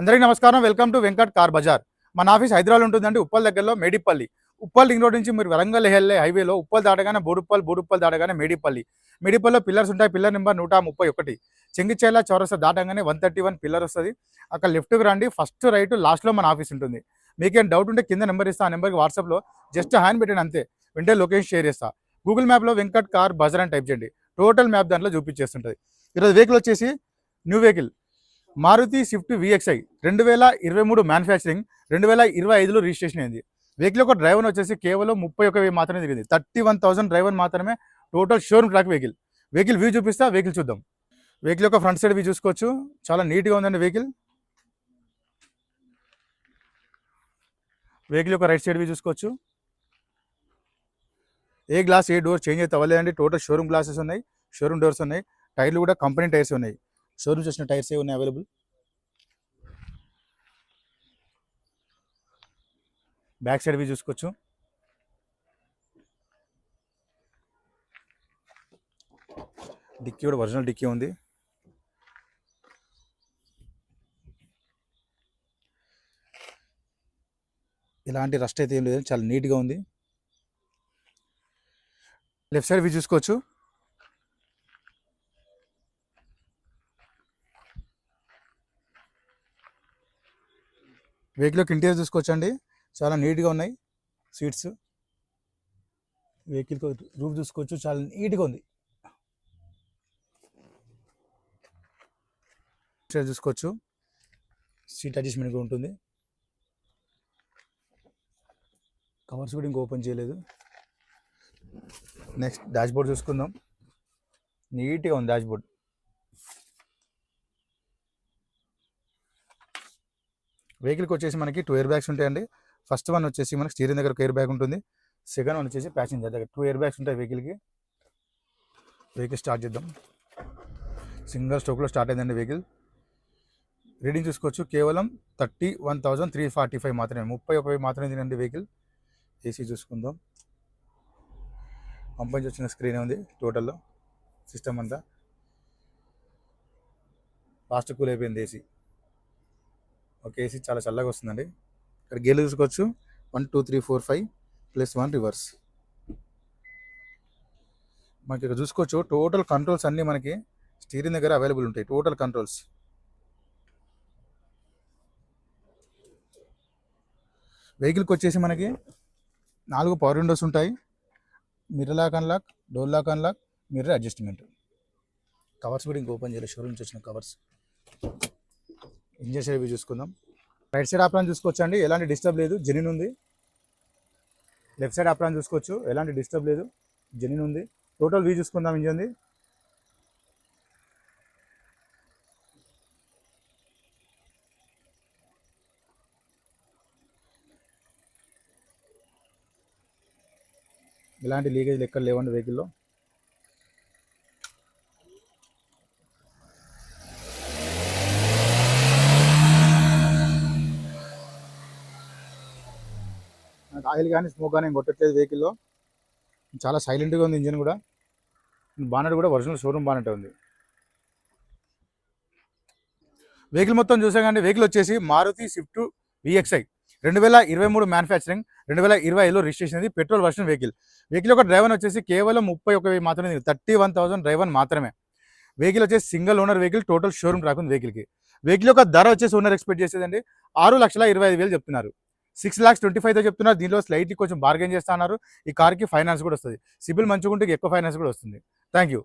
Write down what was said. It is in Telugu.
అందరికీ నమస్కారం. Welcome to Venkat Car Bazaar. మన ఆఫీస్ హైదరాబాద్ ఉంటుందండి, ఉప్పల్ దగ్గరలో మేడిపల్లి. ఉప్పల్ రింగ్ రోడ్ నుంచి మీరు వరంగల్ వెళ్ళే హైవేలో ఉప్పల్ దాటగానే బోడుప్పల్ దాటగానే మేడిపల్లిలో పిల్లర్స్ ఉంటాయి. Pillar number 131. చెంగిచేల చౌరస్తా దాటగానే 131 పిల్లర్ వస్తుంది. అక్కడ లెఫ్ట్కి రండి, ఫస్ట్ రైట్ లాస్ట్లో మన ఆఫీస్ ఉంటుంది. మీకేం డౌట్ ఉంటే కింద నెంబర్ ఇస్తా, ఆ నెంబర్కి వాట్సాప్లో జస్ట్ హ్యాండ్ పెట్టండి అంతే, వెంటనే లొకేషన్ షేర్ చేస్తా. గూగుల్ మ్యాప్లో వెంకట్ కార్ బజార్ అని టైప్ చేయండి, టోటల్ మ్యాప్ దాంట్లో చూపించేస్తుంటుంది. ఈరోజు వెహికల్ వచ్చేసి new vehicle Maruti Swift VXI 2023 manufacturing, 2025లో రిజిస్ట్రేషన్ అయింది. వెహికల్ యొక్క డ్రైవర్ వచ్చేసి కేవలం 31,000 మాత్రమే తిరిగింది. 31,000 డ్రైవర్ మాత్రమే. Total showroom track vehicle view చూపిస్తా, వెహికల్ చూద్దాం. వెహికల్ యొక్క ఫ్రంట్ సైడ్ వ్యూ చూసుకోవచ్చు, చాలా నీట్గా ఉందండి వెహికల్. వెహికల్ యొక్క రైట్ సైడ్ వ్యూ చూసుకోవచ్చు. ఏ గ్లాస్ ఏ డోర్ చేంజ్ అయితే అవ్వలేదండి. టోటల్ షోరూమ్ గ్లాసెస్ ఉన్నాయి, షోరూమ్ డోర్స్ ఉన్నాయి. టైర్లు కూడా కంపెనీ టైర్స్ ఉన్నాయి, షోరూమ్స్ వచ్చిన టైర్స్ ఉన్నాయి అవైలబుల్. బ్యాక్ సైడ్ వ్యూ చూసుకోవచ్చు. డిక్కీ కూడా ఒరిజినల్ డిక్కీ ఉంది. ఇలాంటి రస్ట్ అయితే ఏం లేదు, చాలా నీట్గా ఉంది. లెఫ్ట్ సైడ్ వ్యూ చూసుకోవచ్చు. వెహికల్కి ఇంటీరియర్ చూసుకోవచ్చు అండి, చాలా నీట్గా ఉన్నాయి సీట్స్. వెహికల్కి రూఫ్ చూసుకోవచ్చు, చాలా నీట్గా ఉంది. చూసుకోవచ్చు, సీట్ అడ్జస్ట్మెంట్ కూడా ఉంటుంది. కవర్స్ కూడా ఇంకా ఓపెన్ చేయలేదు. నెక్స్ట్ డాష్ బోర్డ్ చూసుకుందాం. నీట్గా ఉంది డాష్ బోర్డ్. వెహికల్కి వచ్చేసి మనకి 2 ఎయిర్ బ్యాగ్స్ ఉంటాయండి. ఫస్ట్ వన్ వచ్చేసి మనకి స్టీరింగ్ దగ్గర ఒక ఎయిర్ బ్యాగ్ ఉంటుంది. సెకండ్ వన్ వచ్చేసి ప్యాసింజర్ దగ్గర 2 ఎయిర్ బ్యాగ్స్ ఉంటాయి వెహికల్కి. వెహికల్ స్టార్ట్ చేద్దాం. సింగిల్ స్ట్రోక్లో స్టార్ట్ అయిందండి వెహికల్. రీడింగ్ చూసుకోవచ్చు, కేవలం 31,345 మాత్రమే, 31,000 మాత్రమే తినండి వెహికల్. ఏసీ చూసుకుందాం. కంపెనీ వచ్చిన స్క్రీన్ ఉంది టోటల్లో. సిస్టమ్ అంతా ఫాస్ట్ కూల్ అయిపోయింది ఏసీ. ఓకే, ఏసీ చాలా చల్లగా వస్తుందండి. ఇక్కడ గేర్లు చూసుకోవచ్చు, 1 2 3 4 5 +1 రివర్స్. మనకి ఇక్కడ చూసుకోవచ్చు టోటల్ కంట్రోల్స్ అన్నీ మనకి స్టీరింగ్ దగ్గర అవైలబుల్ ఉంటాయి. Total controls. వెహికల్కి వచ్చేసి మనకి 4 పవర్ విండోస్ ఉంటాయి. Mirror lock unlock, door lock unlock, mirror adjustment. Covers కూడా ఇంకా ఓపెన్ చేయలేదు, షోరూమ్ నుంచి వచ్చిన కవర్స్. ఇంజన్ సైడ్ చూసుకుందాం. రైట్ సైడ్ ఆప్రాన్ చూసుకోవచ్చు అండి, ఎలాంటి డిస్టర్బ్ లేదు, జెన్యూన్ ఉంది. లెఫ్ట్ సైడ్ ఆప్రాన్ చూసుకోవచ్చు, ఎలాంటి డిస్టర్బ్ లేదు, జెన్యూన్ ఉంది. టోటల్ వ్యూ చూసుకుందాం ఇంజన్ది. ఇలాంటి లీకేజ్ ఎక్కడ లేవండి వెహికల్లో. ఆయిల్ కానీ స్మోక్ కానీ కొట్టట్లేదు వెహికల్లో. చాలా సైలెంట్గా ఉంది ఇంజిన్ కూడా. బానెట్ కూడా ఒరిజినల్ షోరూమ్ బానెట్ ఉంది. వెహికల్ మొత్తం చూసా కానీ వెహికల్ వచ్చేసి మారుతి స్విఫ్ట్ విఎక్స్ఐ 2023 మ్యానుఫ్యాక్చరింగ్, 2025లో రిజిస్ట్రేషన్ అది. Petrol version vehicle. వెహికల్ యొక్క డ్రైవర్ వచ్చేసి కేవలం 31,000 మాత్రమే, 31,000 డ్రైవర్ మాత్రమే. వెహికల్ వచ్చేసి single owner vehicle. Total showroom track ఉంది వెహికల్కి. వెహికల్ యొక్క ధర వచ్చేసి ఓనర్ ఎక్స్పెక్ట్ చేసేదండి 6,25,000 చెప్తున్నారు. 6,25,000 చెప్తున్నారు. దీనిలో స్లైట్లీ కొంచెం బార్గెన్ చేస్తున్నారు. ఈ కార్కి ఫైనాన్స్ కూడా వస్తుంది. సిబిల్ మంచిగా ఉంటే ఎక్కువ ఫైనాన్స్ కూడా వస్తుంది. Thank you.